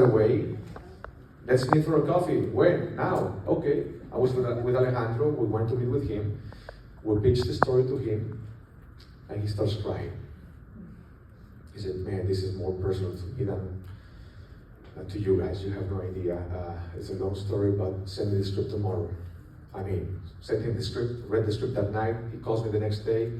away. Let's meet for a coffee. When? Now. Okay. I was with Alejandro. We went to meet with him. We pitched the story to him, and he starts crying. He said, "Man, this is more personal to me than to you guys. You have no idea. It's a long story, but send me the script tomorrow." I mean, sent him the script, read the script that night. He calls me the next day.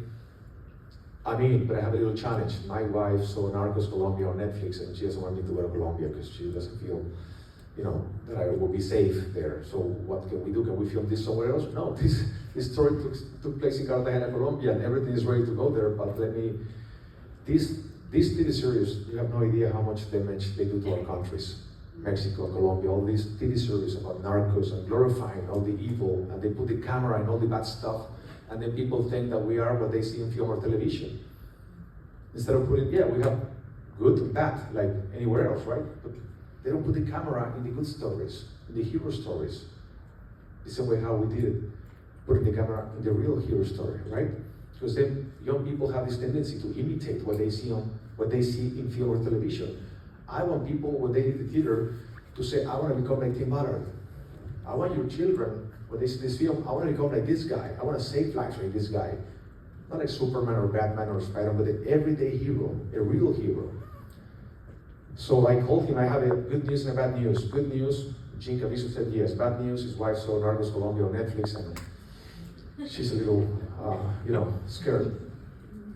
But I have a little challenge. My wife saw Narcos Colombia on Netflix, and she doesn't want me to go to Colombia because she doesn't feel, that I will be safe there. So what can we do? Can we film this somewhere else? No, this story took place in Cartagena, Colombia, and everything is ready to go there. But this TV series, you have no idea how much damage they do to our countries. Mexico, Colombia, all these TV series about narcos and glorifying all the evil, and they put the camera in all the bad stuff, and then people think that we are what they see in film or television. Instead of putting, we have good and bad, like anywhere else, right? But they don't put the camera in the good stories, in the hero stories. The same way how we did it, putting the camera in the real hero story, right? Because then young people have this tendency to imitate what they see in film or television. I want people, when they hit the theater, to say, I want to become like Tim Ballard. I want your children, when they see this film, I want to become like this guy. I want to save lives like this guy. Not like Superman or Batman or Spider-Man, but an everyday hero, a real hero. So I called him, I have a good news and a bad news. Good news, Jean Caviezel said yes. Bad news, his wife saw Narcos Colombia on Netflix, and she's a little, scared.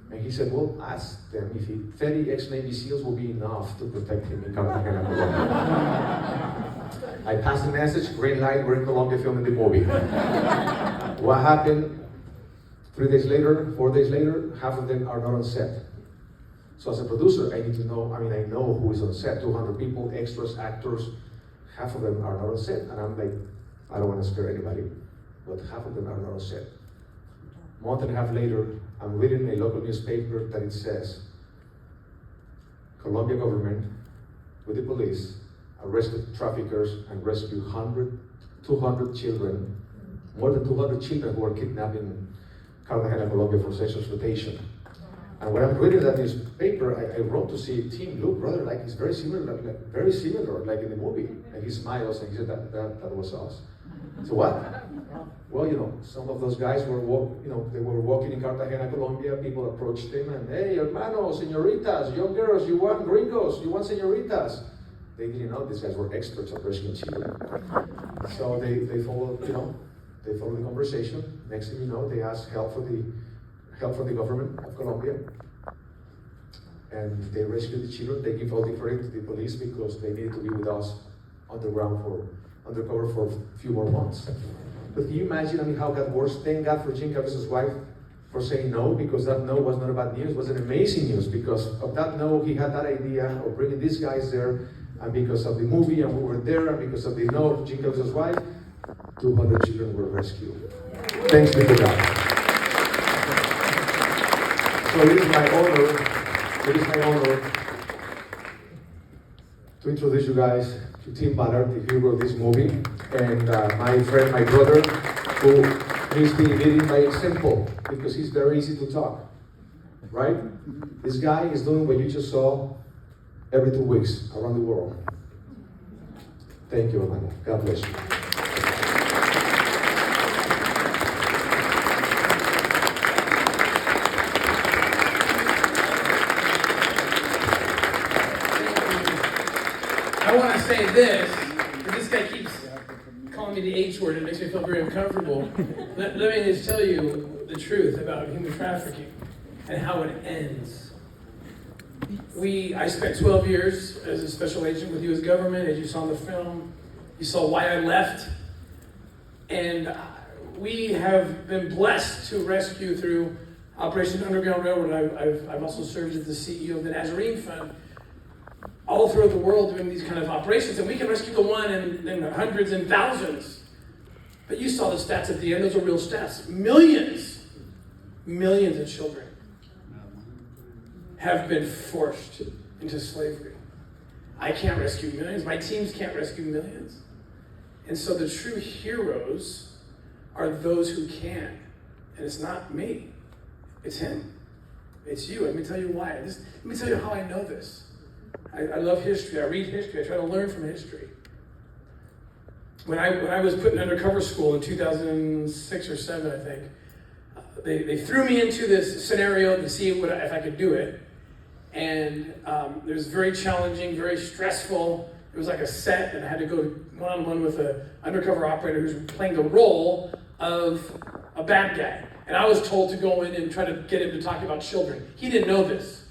And he said, well, ask them if 30 ex-Navy SEALs will be enough to protect him in Cartagena, Colombia. I passed the message, green light, we're in Colombia filming the movie. What happened? 3 days later, 4 days later, half of them are not on set. So as a producer, I need to know, I know who is on set, 200 people, extras, actors, half of them are not on set. And I'm like, I don't want to scare anybody, but half of them are not on set. A month and a half later, I'm reading a local newspaper that it says, Colombia government with the police arrested traffickers and rescued 200 children, more than 200 children who were kidnapped in Cartagena, Colombia for sexual exploitation. And when I'm reading that newspaper, I wrote to see Tim, look, brother, like it's very similar, like in the movie. And he smiles and he said that was us. So what? Well, some of those guys were walking in Cartagena, Colombia. People approached them and, hey, hermano, senoritas, young girls, you want gringos, you want senoritas. They didn't know these guys were experts at rescuing children. So they followed, they followed the conversation. Next thing you know, they asked help from the government of Colombia. And they rescued the children. They give all the credit to the police because they needed to be with us undercover for a few more months. But can you imagine, how God works? Thank God for Jean Caviezel's wife for saying no, because that no was not a bad news, it was an amazing news. Because of that no, he had that idea of bringing these guys there, and because of the movie, and we were there, and because of the no of Jean Caviezel's wife, 200 children were rescued. Thanks be to God. So it is my honor to introduce you guys to Tim Ballard, the hero of this movie, and my friend, my brother, who needs to be leading by example, because he's very easy to talk, right? This guy is doing what you just saw every 2 weeks around the world. Thank you, hermano. God bless you. I want to say this, because this guy keeps calling me the H word, it makes me feel very uncomfortable. Let me just tell you the truth about human trafficking and how it ends. I spent 12 years as a special agent with the U.S. government, as you saw in the film. You saw why I left. And we have been blessed to rescue through Operation Underground Railroad. I've also served as the CEO of the Nazarene Fund, all throughout the world doing these kind of operations, and we can rescue the one in hundreds and thousands. But you saw the stats at the end, those are real stats. Millions of children have been forced into slavery. I can't rescue millions, my teams can't rescue millions. And so the true heroes are those who can. And it's not me, it's him. It's you. Let me tell you why. Let me tell you how I know this. I love history. I read history. I try to learn from history. When I was put in undercover school in 2006 or 7, I think, they threw me into this scenario to see if I could do it. And it was very challenging, very stressful. It was like a set, and I had to go one-on-one with an undercover operator who's playing the role of a bad guy. And I was told to go in and try to get him to talk about children. He didn't know this.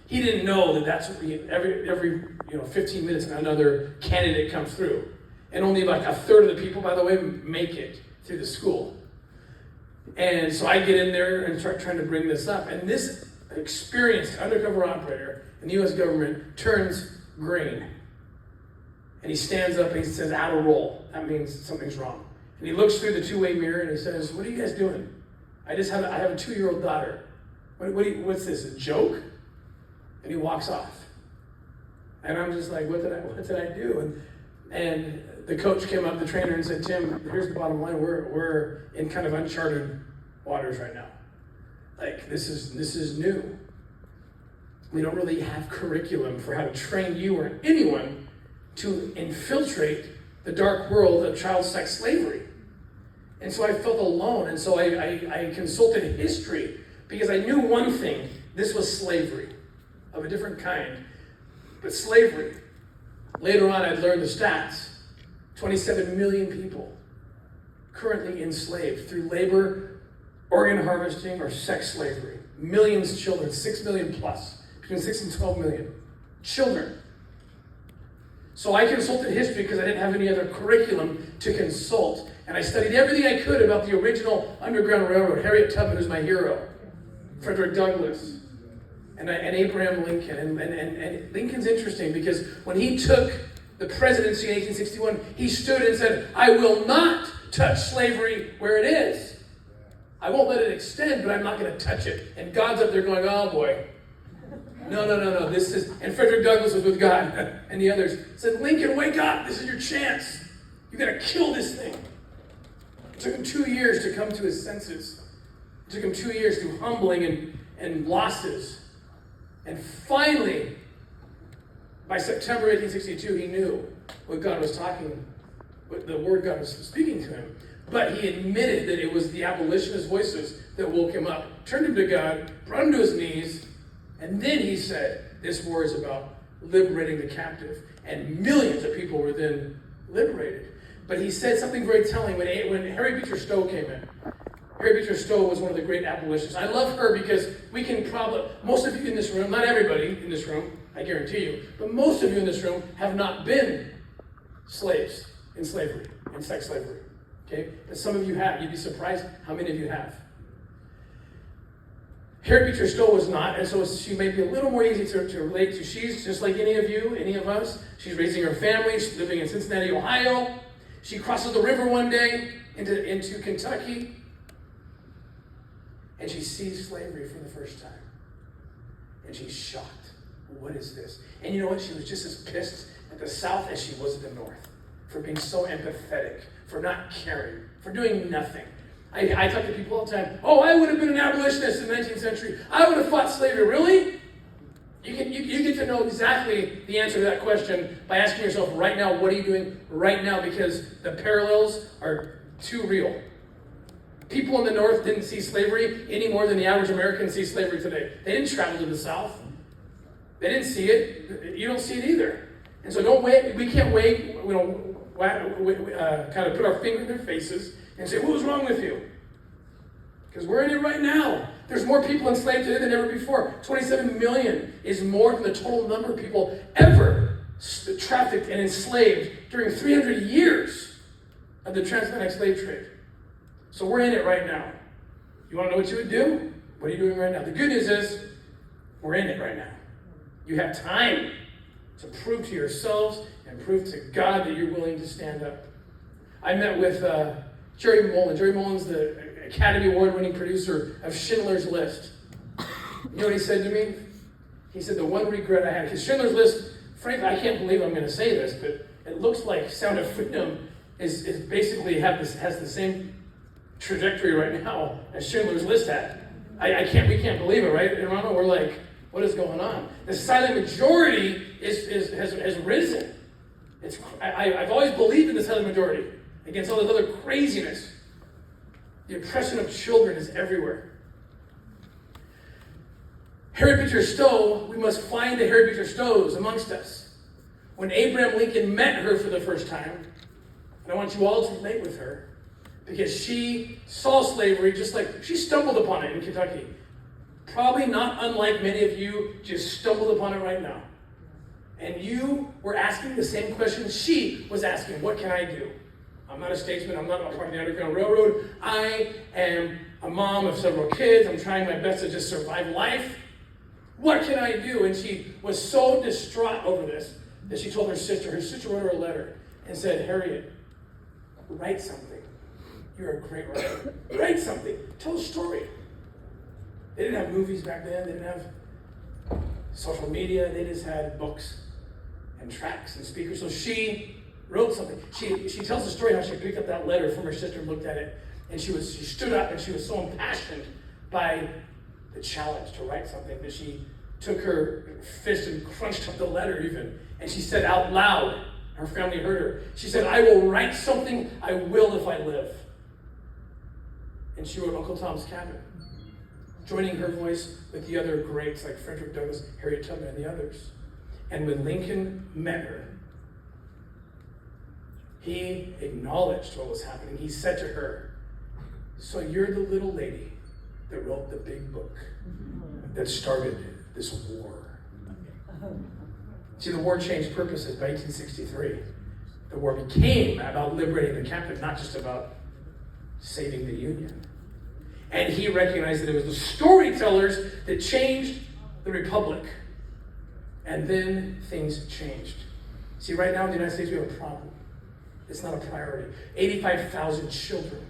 He didn't know that that's what every 15 minutes another candidate comes through. And only like a third of the people, by the way, make it through the school. And so I get in there and start trying to bring this up. And this experienced undercover operator in the U.S. government turns green. And he stands up and he says, out of roll. That means something's wrong. And he looks through the two-way mirror and he says, what are you guys doing? I have a 2-year-old daughter. What's this, a joke? And he walks off. And I'm just like, what did I do? And the coach came up, the trainer, and said, Tim, here's the bottom line. We're in kind of uncharted waters right now. Like, this is new. We don't really have curriculum for how to train you or anyone to infiltrate the dark world of child sex slavery. And so I felt alone, and so I consulted history, because I knew one thing: this was slavery of a different kind. But slavery, later on I'd learned the stats, 27 million people currently enslaved through labor, organ harvesting, or sex slavery. Millions of children, 6 million plus, between 6 and 12 million children. So I consulted history because I didn't have any other curriculum to consult. And I studied everything I could about the original Underground Railroad. Harriet Tubman is my hero. Frederick Douglass. And Abraham Lincoln. And Lincoln's interesting because when he took the presidency in 1861, he stood and said, I will not touch slavery where it is. I won't let it extend, but I'm not going to touch it. And God's up there going, oh boy. No. And Frederick Douglass was with God. And the others said, Lincoln, wake up. This is your chance. You got to kill this thing. It took him 2 years to come to his senses. It took him 2 years through humbling and losses. And finally, by September 1862, he knew what God was talking, what the word God was speaking to him. But he admitted that it was the abolitionist voices that woke him up, turned him to God, brought him to his knees, and then he said, this war is about liberating the captive. And millions of people were then liberated. But he said something very telling when Harry Beecher Stowe came in. Harry Beecher Stowe was one of the great abolitionists. I love her because we can probably, most of you in this room, not everybody in this room, I guarantee you, but most of you in this room have not been slaves in slavery, in sex slavery. Okay? But some of you have. You'd be surprised how many of you have. Harriet Beecher Stowe was not, and so she may be a little more easy to relate to. She's just like any of you, any of us. She's raising her family. She's living in Cincinnati, Ohio. She crosses the river one day into Kentucky, and she sees slavery for the first time. And she's shocked. What is this? And you know what? She was just as pissed at the South as she was at the North for being so empathetic, for not caring, for doing nothing. I talk to people all the time, oh, I would have been an abolitionist in the 19th century. I would have fought slavery. Really? You get to know exactly the answer to that question by asking yourself right now, what are you doing right now? Because the parallels are too real. People in the North didn't see slavery any more than the average American sees slavery today. They didn't travel to the South. They didn't see it. You don't see it either. And so don't wait. We can't wait. Kind of put our finger in their faces and say, what was wrong with you? Because we're in it right now. There's more people enslaved today than ever before. 27 million is more than the total number of people ever trafficked and enslaved during 300 years of the transatlantic slave trade. So we're in it right now. You want to know what you would do? What are you doing right now? The good news is, we're in it right now. You have time to prove to yourselves and prove to God that you're willing to stand up. I met with Jerry Mullen. Jerry Mullen's the Academy Award-winning producer of Schindler's List. You know what he said to me? He said, the one regret I had, because Schindler's List, frankly, I can't believe I'm going to say this, but it looks like Sound of Freedom is basically has the same trajectory right now as Schindler's List had. We can't believe it, right? And Ronald, we're like, What is going on? The silent majority has risen. I've always believed in the silent majority against all this other craziness. The oppression of children is everywhere. Harriet Beecher Stowe, we must find the Harriet Beecher Stowes amongst us. When Abraham Lincoln met her for the first time, and I want you all to relate with her, because she saw slavery just like she stumbled upon it in Kentucky. Probably not unlike many of you just stumbled upon it right now. And you were asking the same question she was asking. What can I do? I'm not a statesman. I'm not a part of the Underground Railroad. I am a mom of several kids. I'm trying my best to just survive life. What can I do? And she was so distraught over this that she told her sister. Her sister wrote her a letter and said, Harriet, write something. You're a great writer. Write something. Tell a story. They didn't have movies back then. They didn't have social media. They just had books and tracks and speakers. So she wrote something. She tells the story how she picked up that letter from her sister and looked at it. And she stood up and she was so impassioned by the challenge to write something that she took her fist and crunched up the letter even. And she said out loud, her family heard her. She said, I will write something. I will if I live. And she wrote Uncle Tom's Cabin, joining her voice with the other greats like Frederick Douglass, Harriet Tubman, and the others. And when Lincoln met her, he acknowledged what was happening. He said to her, so you're the little lady that wrote the big book that started this war. See, the war changed purposes by 1863. The war became about liberating the captive, not just about saving the Union. And he recognized that it was the storytellers that changed the Republic. And then things changed. See, right now in the United States, we have a problem. It's not a priority. 85,000 children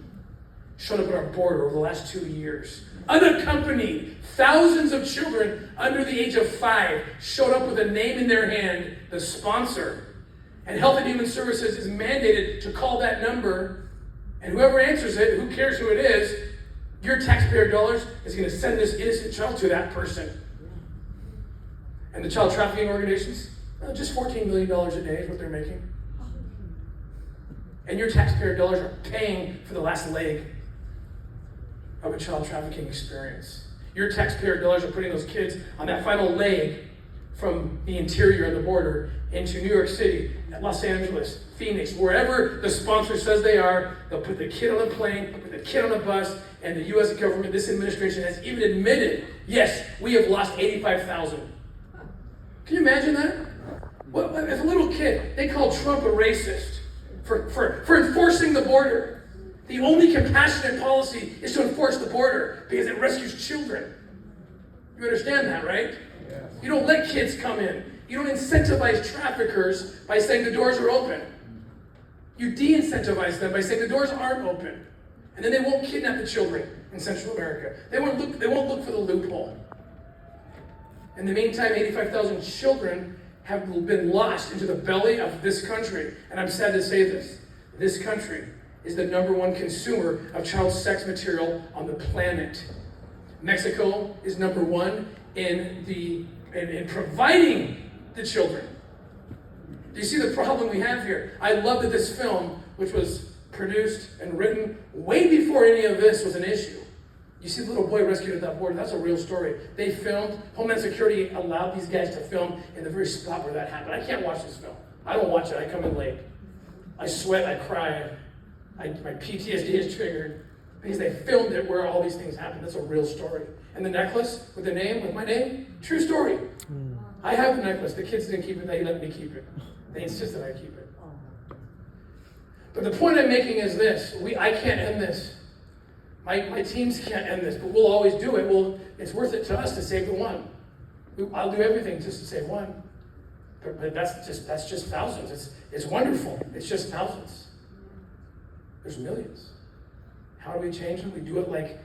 showed up at our border over the last 2 years. Unaccompanied, thousands of children under the age of 5 showed up with a name in their hand, the sponsor. And Health and Human Services is mandated to call that number, and whoever answers it, who cares who it is, your taxpayer dollars is going to send this innocent child to that person. And the child trafficking organizations, just $14 million a day is what they're making. And your taxpayer dollars are paying for the last leg of a child trafficking experience. Your taxpayer dollars are putting those kids on that final leg from the interior of the border into New York City, Los Angeles, Phoenix, wherever the sponsor says they are. They'll put the kid on the plane, they'll put the kid on the bus, and the U.S. government, this administration has even admitted, yes, we have lost 85,000. Can you imagine that? Well, as a little kid, they called Trump a racist for enforcing the border. The only compassionate policy is to enforce the border because it rescues children. You understand that, right? Yes. You don't let kids come in. You don't incentivize traffickers by saying the doors are open. You de-incentivize them by saying the doors aren't open. And then they won't kidnap the children in Central America. They won't look for the loophole. In the meantime, 85,000 children have been lost into the belly of this country. And I'm sad to say this. This country is the #1 consumer of child sex material on the planet. Mexico is #1 in providing the children. Do you see the problem we have here? I love that this film, which was produced and written way before any of this was an issue. You see the little boy rescued at that border, that's a real story. They filmed, Homeland Security allowed these guys to film in the very spot where that happened. I can't watch this film. I don't watch it, I come in late. I sweat, I cry, my PTSD is triggered because they filmed it where all these things happened. That's a real story. And the necklace with the name, with my name, true story. I have the necklace, the kids didn't keep it, they let me keep it. They insisted I keep it. But the point I'm making is this, I can't end this. My teams can't end this, but we'll always do it. Well, it's worth it to us to save the one. I'll do everything just to save one. But that's just thousands. It's wonderful. It's just thousands. There's millions. How do we change them? We do it like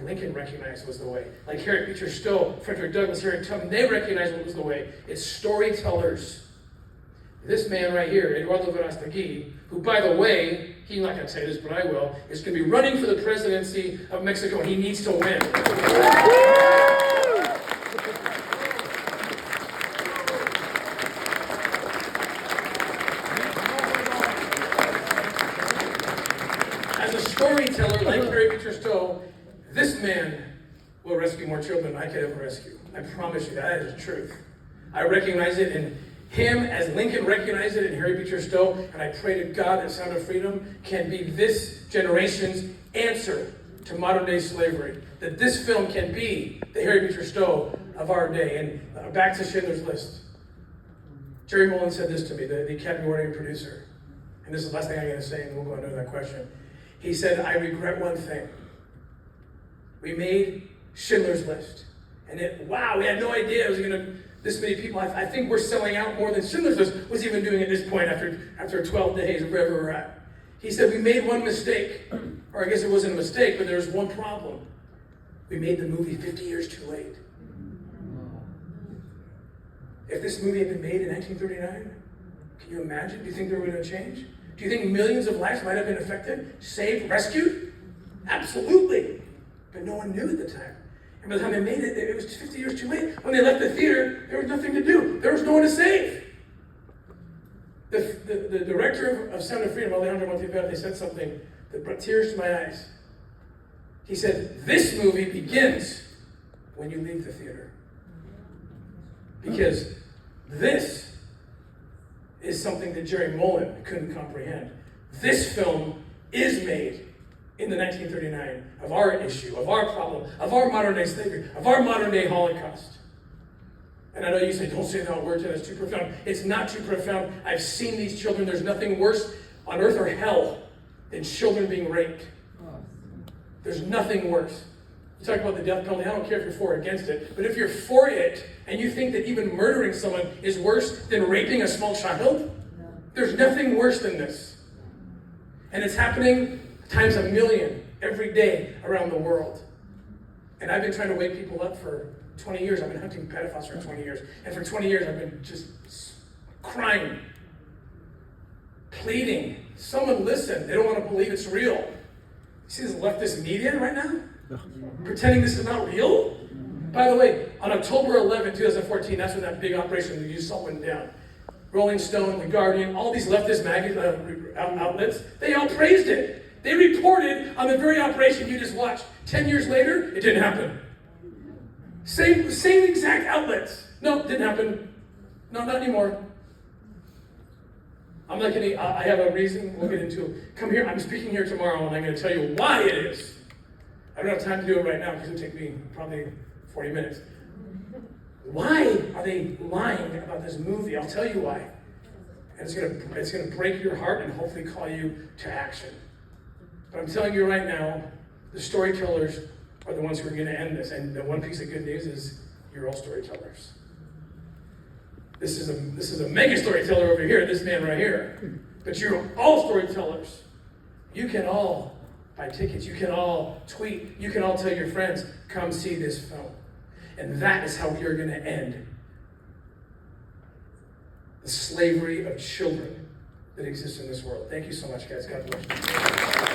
Lincoln recognized was the way. Like Harriet Beecher Stowe, Frederick Douglass, Harriet Tubman, they recognized what was the way. It's storytellers. This man right here, Eduardo Verástegui, who, by the way, he's not going to say this, but I will, is going to be running for the presidency of Mexico, and he needs to win. storyteller like Harry Beecher Stowe, this man will rescue more children than I could ever rescue. I promise you, that is the truth. I recognize it in him as Lincoln recognized it in Harry Beecher Stowe, and I pray to God that Sound of Freedom can be this generation's answer to modern day slavery. That this film can be the Harry Beecher Stowe of our day. And back to Schindler's List. Jerry Mullen said this to me, the Academy Award producer. And this is the last thing I'm going to say, and we'll go on to that question. He said, I regret one thing. We made Schindler's List. And we had no idea it was going to, this many people. I think we're selling out more than Schindler's List was even doing at this point after 12 days of wherever we're at. He said, we made one mistake. Or I guess it wasn't a mistake, but there was one problem. We made the movie 50 years too late. If this movie had been made in 1939, can you imagine? Do you think they were going to change? Do you think millions of lives might have been affected, saved, rescued? Absolutely. But no one knew at the time. And by the time they made it, it was 50 years too late. When they left the theater, there was nothing to do. There was no one to save. The director of Sound of Freedom, Alejandro Monteverde, said something that brought tears to my eyes. He said, this movie begins when you leave the theater. Because this is something that Jerry Mullen couldn't comprehend. This film is made in the 1939 of our issue, of our problem, of our modern day slavery, of our modern day Holocaust. And I know you say, don't say that word, that's too profound. It's not too profound. I've seen these children. There's nothing worse on earth or hell than children being raped. There's nothing worse. You talk about the death penalty. I don't care if you're for or against it. But if you're for it and you think that even murdering someone is worse than raping a small child, there's nothing worse than this. And it's happening times a million every day around the world. And I've been trying to wake people up for 20 years. I've been hunting pedophiles for 20 years. And for 20 years, I've been just crying, pleading. Someone listen. They don't want to believe it's real. You see this leftist media right now? Pretending this is not real? By the way, on October 11, 2014, that's when that big operation you saw went down. Rolling Stone, The Guardian, all these leftist outlets, they all praised it. They reported on the very operation you just watched. 10 years later, it didn't happen. Same exact outlets. No, didn't happen. No, not anymore. I'm not kidding. I have a reason. We'll get into it. Come here. I'm speaking here tomorrow, and I'm going to tell you why it is. I don't have time to do it right now because it'll take me probably 40 minutes. Why are they lying about this movie? I'll tell you why. And it's gonna break your heart and hopefully call you to action. But I'm telling you right now, the storytellers are the ones who are going to end this. And the one piece of good news is you're all storytellers. This is a mega storyteller over here, this man right here. But you're all storytellers. You can all buy tickets. You can all tweet. You can all tell your friends, come see this film. And that is how we are going to end the slavery of children that exists in this world. Thank you so much, guys. God bless you.